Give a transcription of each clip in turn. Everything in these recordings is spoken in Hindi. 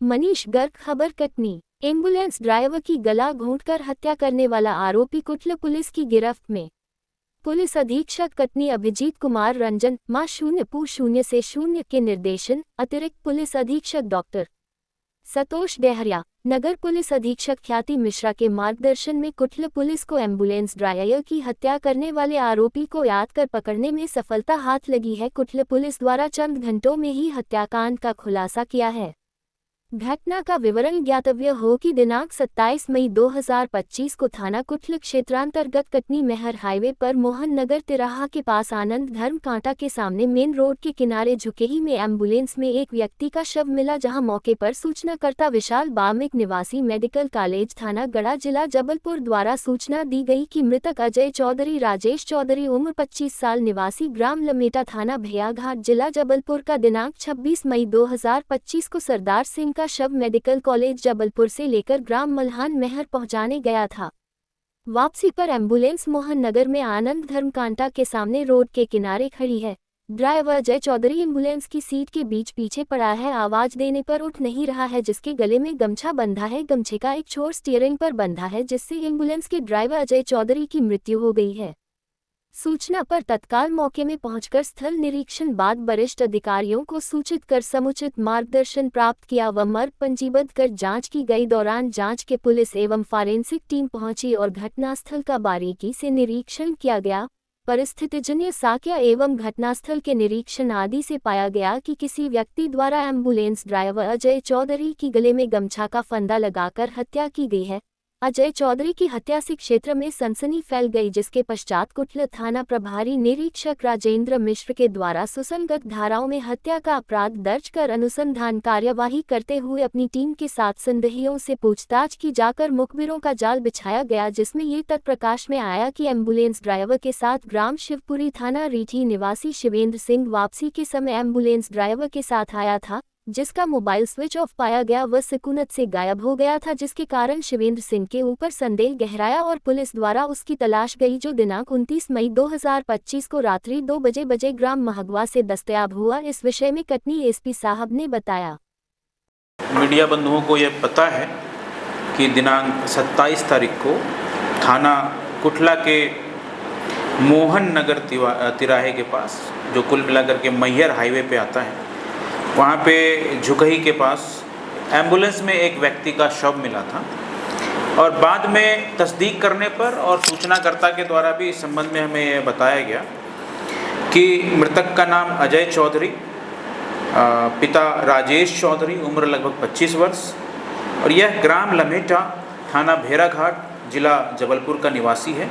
मनीष गर्ग। खबर कटनी। एम्बुलेंस ड्राइवर की गला घोंटकर हत्या करने वाला आरोपी कुटल पुलिस की गिरफ्त में। पुलिस अधीक्षक कटनी अभिजीत कुमार रंजन मां 0-0 के निर्देशन अतिरिक्त पुलिस अधीक्षक डॉक्टर सतोष डेहरिया, नगर पुलिस अधीक्षक ख्याति मिश्रा के मार्गदर्शन में कुटल पुलिस को एम्बुलेंस ड्राइवर की हत्या करने वाले आरोपी को याद कर पकड़ने में सफलता हाथ लगी है। कुटल पुलिस द्वारा चंद घंटों में ही हत्याकांड का खुलासा किया है। घटना का विवरण ज्ञातव्य हो कि दिनांक 27 मई 2025 को थाना कुटल क्षेत्रांतर्गत कटनी मेहर हाईवे पर मोहन नगर तिराहा के पास आनंद धर्म कांटा के सामने मेन रोड के किनारे झुकेही में एम्बुलेंस में एक व्यक्ति का शव मिला, जहां मौके पर सूचनाकर्ता विशाल बामिक निवासी मेडिकल कॉलेज थाना गढ़ा जिला जबलपुर द्वारा सूचना दी गई कि मृतक अजय चौधरी राजेश चौधरी उम्र 25 साल निवासी ग्राम लमेटा थाना भैयाघाट जिला जबलपुर का दिनांक 26 मई 2025 को सरदार सिंह शव मेडिकल कॉलेज जबलपुर से लेकर ग्राम मल्हान मेहर पहुंचाने गया था। वापसी पर एम्बुलेंस मोहन नगर में आनंद धर्म कांटा के सामने रोड के किनारे खड़ी है। ड्राइवर अजय चौधरी एम्बुलेंस की सीट के बीच पीछे पड़ा है। आवाज देने पर उठ नहीं रहा है, जिसके गले में गमछा बंधा है। गमछे का एक छोर स्टीयरिंग पर बंधा है, जिससे एम्बुलेंस के ड्राइवर अजय चौधरी की मृत्यु हो गई है। सूचना पर तत्काल मौके में पहुंचकर स्थल निरीक्षण बाद वरिष्ठ अधिकारियों को सूचित कर समुचित मार्गदर्शन प्राप्त किया व मर्ग पंजीबद्ध कर जांच की गई। दौरान जांच के पुलिस एवं फॉरेंसिक टीम पहुंची और घटनास्थल का बारीकी से निरीक्षण किया गया। परिस्थितिजन्य साक्ष्य एवं घटनास्थल के निरीक्षण आदि से पाया गया कि किसी व्यक्ति द्वारा एम्बुलेंस ड्राइवर अजय चौधरी की गले में गमछा का फंदा लगाकर हत्या की गई है। अजय चौधरी की हत्या से क्षेत्र में सनसनी फैल गई, जिसके पश्चात कुटल थाना प्रभारी निरीक्षक राजेंद्र मिश्र के द्वारा सुसंगत धाराओं में हत्या का अपराध दर्ज कर अनुसंधान कार्यवाही करते हुए अपनी टीम के साथ संदेहियों से पूछताछ की जाकर मुखबिरों का जाल बिछाया गया, जिसमें ये तथ्य प्रकाश में आया कि एम्बुलेंस ड्राइवर के साथ ग्राम शिवपुरी थाना रीठी निवासी शिवेंद्र सिंह वापसी के समय एम्बुलेंस ड्राइवर के साथ आया था, जिसका मोबाइल स्विच ऑफ पाया गया व सिकुनत से गायब हो गया था, जिसके कारण शिवेंद्र सिंह के ऊपर संदेह गहराया और पुलिस द्वारा उसकी तलाश गई, जो दिनांक 29 मई 2025 को रात्रि 2 बजे ग्राम महगवा से दस्तयाब हुआ। इस विषय में कटनी एसपी साहब ने बताया। मीडिया बंधुओं को यह पता है कि दिनांक 27 तारीख को थाना कुटला के मोहन नगर तिराहे के पास, जो कुल मिलाकर के मैहर हाईवे पे आता है, वहाँ पे झुकही के पास एम्बुलेंस में एक व्यक्ति का शव मिला था और बाद में तस्दीक करने पर और सूचनाकर्ता के द्वारा भी इस संबंध में हमें यह बताया गया कि मृतक का नाम अजय चौधरी, पिता राजेश चौधरी, उम्र लगभग 25 वर्ष, और यह ग्राम लमेटा थाना भैयाघाट जिला जबलपुर का निवासी है,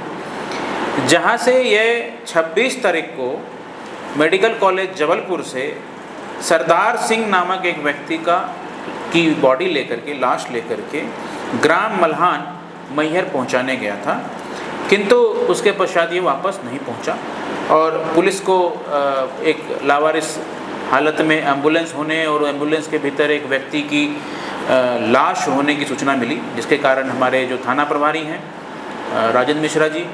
जहाँ से यह 26 तारीख को मेडिकल कॉलेज जबलपुर से सरदार सिंह नामक एक व्यक्ति की बॉडी लेकर के, लाश लेकर के ग्राम मल्हान मैहर पहुंचाने गया था, किंतु उसके पश्चात ये वापस नहीं पहुंचा और पुलिस को एक लावारिस हालत में एम्बुलेंस होने और एम्बुलेंस के भीतर एक व्यक्ति की लाश होने की सूचना मिली, जिसके कारण हमारे जो थाना प्रभारी हैं राजेंद्र मिश्रा जी,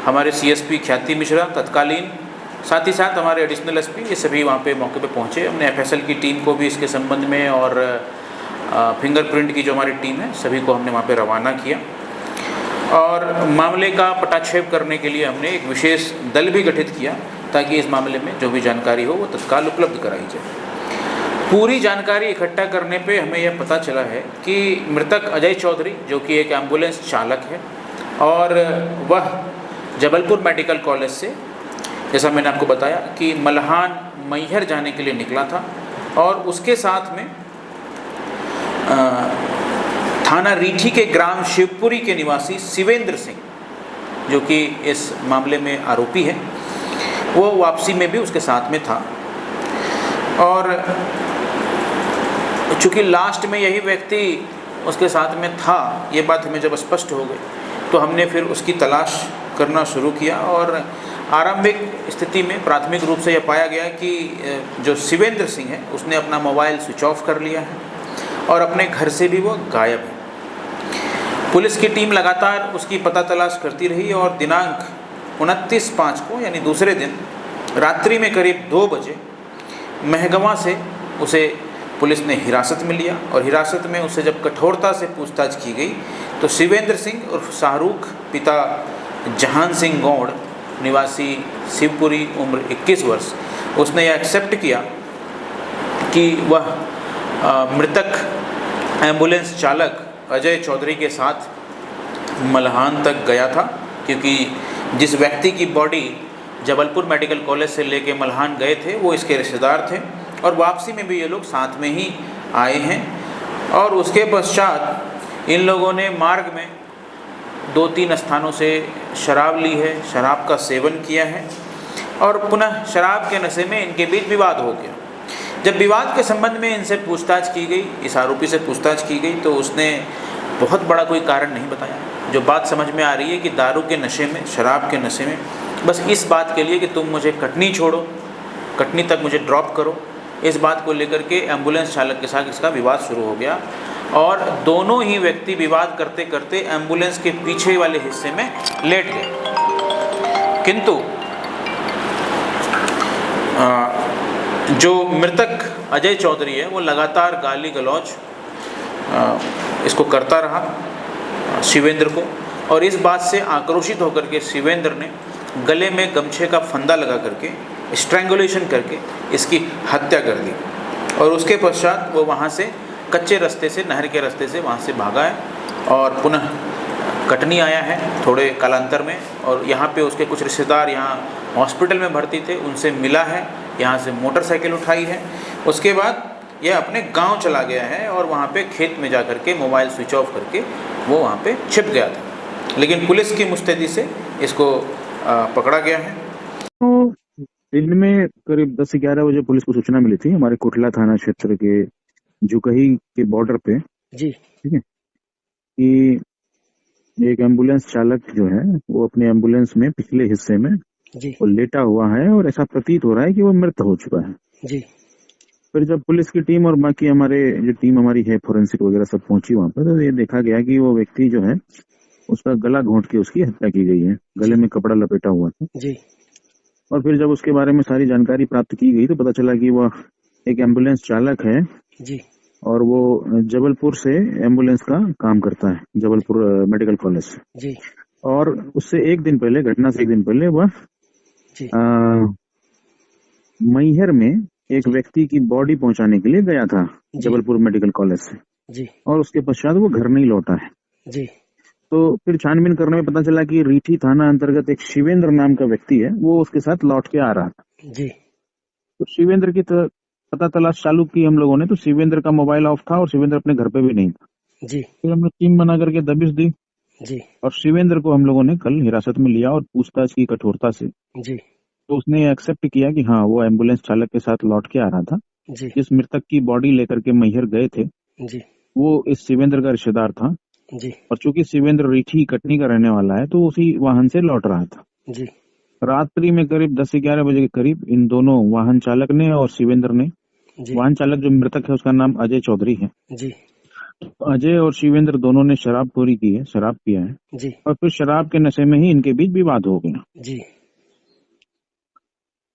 हमारे सीएसपी ख्याति मिश्रा तत्कालीन, साथ ही साथ हमारे एडिशनल एसपी, ये सभी वहाँ पे मौके पे पहुँचे। हमने एफएसएल की टीम को भी इसके संबंध में और फिंगरप्रिंट की जो हमारी टीम है, सभी को हमने वहाँ पे रवाना किया और मामले का पटाक्षेप करने के लिए हमने एक विशेष दल भी गठित किया, ताकि इस मामले में जो भी जानकारी हो वो तत्काल उपलब्ध कराई जाए। पूरी जानकारी इकट्ठा करने पे हमें यह पता चला है कि मृतक अजय चौधरी, जो कि एक एम्बुलेंस चालक है और वह जबलपुर मेडिकल कॉलेज से, जैसा मैंने आपको बताया कि मल्हान मैहर जाने के लिए निकला था और उसके साथ में थाना रीठी के ग्राम शिवपुरी के निवासी शिवेंद्र सिंह, जो कि इस मामले में आरोपी है, वो वापसी में भी उसके साथ में था। और चूँकि लास्ट में यही व्यक्ति उसके साथ में था, ये बात हमें जब स्पष्ट हो गई तो हमने फिर उसकी तलाश करना शुरू किया और आरंभिक स्थिति में प्राथमिक रूप से यह पाया गया कि जो शिवेंद्र सिंह है उसने अपना मोबाइल स्विच ऑफ कर लिया है और अपने घर से भी वो गायब है। पुलिस की टीम लगातार उसकी पता तलाश करती रही और दिनांक 29/5 को, यानी दूसरे दिन रात्रि में करीब 2 बजे महगवा से उसे पुलिस ने हिरासत में लिया और हिरासत में उससे जब कठोरता से पूछताछ की गई तो शिवेंद्र सिंह उर्फ शाहरुख पिता जहान सिंह गौड़ निवासी शिवपुरी उम्र 21 वर्ष, उसने यह एक्सेप्ट किया कि वह मृतक एम्बुलेंस चालक अजय चौधरी के साथ मल्हान तक गया था, क्योंकि जिस व्यक्ति की बॉडी जबलपुर मेडिकल कॉलेज से लेके मल्हान गए थे वो इसके रिश्तेदार थे और वापसी में भी ये लोग साथ में ही आए हैं। और उसके पश्चात इन लोगों ने मार्ग में 2-3 स्थानों से शराब ली है, शराब का सेवन किया है और पुनः शराब के नशे में इनके बीच विवाद हो गया। जब विवाद के संबंध में इनसे पूछताछ की गई, इस आरोपी से पूछताछ की गई, तो उसने बहुत बड़ा कोई कारण नहीं बताया। जो बात समझ में आ रही है कि दारू के नशे में, शराब के नशे में, बस इस बात के लिए कि तुम मुझे कटनी छोड़ो, कटनी तक मुझे ड्रॉप करो, इस बात को लेकर के एम्बुलेंस चालक के साथ इसका विवाद शुरू हो गया और दोनों ही व्यक्ति विवाद करते करते एम्बुलेंस के पीछे वाले हिस्से में लेट गए। किंतु जो मृतक अजय चौधरी है वो लगातार गाली गलौज इसको करता रहा शिवेंद्र को, और इस बात से आक्रोशित होकर के शिवेंद्र ने गले में गमछे का फंदा लगा करके स्ट्रैंगुलेशन करके इसकी हत्या कर दी और उसके पश्चात वो वहाँ से कच्चे रास्ते से, नहर के रास्ते से वहाँ से भागा है और पुनः कटनी आया है थोड़े कालांतर में, और यहाँ पे उसके कुछ रिश्तेदार यहाँ हॉस्पिटल में भर्ती थे, उनसे मिला है, यहाँ से मोटरसाइकिल उठाई है। उसके बाद यह अपने गांव चला गया है और वहाँ पे खेत में जा करके मोबाइल स्विच ऑफ करके वो वहाँ पे छिप गया था, लेकिन पुलिस की मुस्तैदी से इसको पकड़ा गया है। तो दिन में करीब 10 से 11 बजे पुलिस को सूचना मिली थी हमारे कोटला थाना क्षेत्र के जुकही के बॉर्डर पे जी, ठीक है, कि एक एम्बुलेंस चालक जो है वो अपने एम्बुलेंस में पिछले हिस्से में जी, वो लेटा हुआ है और ऐसा प्रतीत हो रहा है कि वो मृत हो चुका है। जी, फिर जब पुलिस की टीम और बाकी हमारे जो टीम हमारी है फोरेंसिक वगैरह सब पहुंची वहां पर, तो ये देखा गया कि वो व्यक्ति जो है उसका गला घोंट के उसकी हत्या की गई है, गले में कपड़ा लपेटा हुआ था। जी, और फिर जब उसके बारे में सारी जानकारी प्राप्त की गई तो पता चला कि वह एक एम्बुलेंस चालक है जी, और वो जबलपुर से एम्बुलेंस का काम करता है, जबलपुर मेडिकल कॉलेज से। जी, और उससे एक दिन पहले, घटना से एक दिन पहले, वह जी, मैहर में एक व्यक्ति की बॉडी पहुंचाने के लिए गया था जबलपुर मेडिकल कॉलेज से, जी, और उसके पश्चात वो घर नहीं लौटा है। जी, तो फिर छानबीन करने में पता चला कि रीठी थाना अंतर्गत एक शिवेंद्र नाम का व्यक्ति है, वो उसके साथ लौट के आ रहा था। जी, तो शिवेंद्र की पता तलाश चालू की हम लोगों ने, तो शिवेंद्र का मोबाइल ऑफ था और शिवेंद्र अपने घर पे भी नहीं था। जी, फिर हमने टीम बना करके दबिश दी जी, और शिवेंद्र को हम लोगों ने कल हिरासत में लिया और पूछताछ की कठोरता से। जी, तो उसने एक्सेप्ट किया कि हाँ, वो एम्बुलेंस चालक के साथ लौट के आ रहा था। जी, जिस मृतक की बॉडी लेकर के मैहर गए थे जी, वो इस शिवेंद्र का रिश्तेदार था, जी, और चूंकि शिवेंद्र रीठी कटनी का रहने वाला है तो उसी वाहन से लौट रहा था। जी, रात्रि में करीब 10 से 11 बजे के करीब इन दोनों वाहन चालक ने और शिवेंद्र ने, जी, वाहन चालक जो मृतक है उसका नाम अजय चौधरी है, जी, अजय और शिवेंद्र दोनों ने शराबखोरी की है, शराब पिया है, जी, और फिर शराब के नशे में ही इनके बीच विवाद हो गया। जी,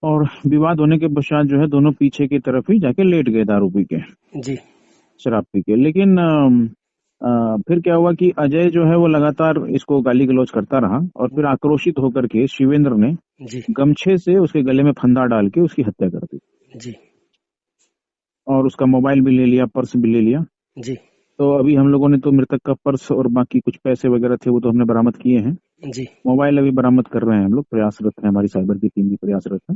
और विवाद होने के पश्चात जो है दोनों पीछे की तरफ ही जाके लेट गए दारू पी के, जी, शराब पी के। लेकिन फिर क्या हुआ कि अजय जो है वो लगातार इसको गाली गलौज करता रहा और फिर आक्रोशित होकर के शिवेंद्र ने जी, गमछे से उसके गले में फंदा डाल के उसकी हत्या कर दी जी, और उसका मोबाइल भी ले लिया, पर्स भी ले लिया। जी, तो अभी हम लोगों ने तो मृतक का पर्स और बाकी कुछ पैसे वगैरह थे वो तो हमने बरामद किए हैं। जी, मोबाइल अभी बरामद कर रहे हैं हम लोग, प्रयासरत है, हमारी साइबर की टीम भी प्रयासरत है।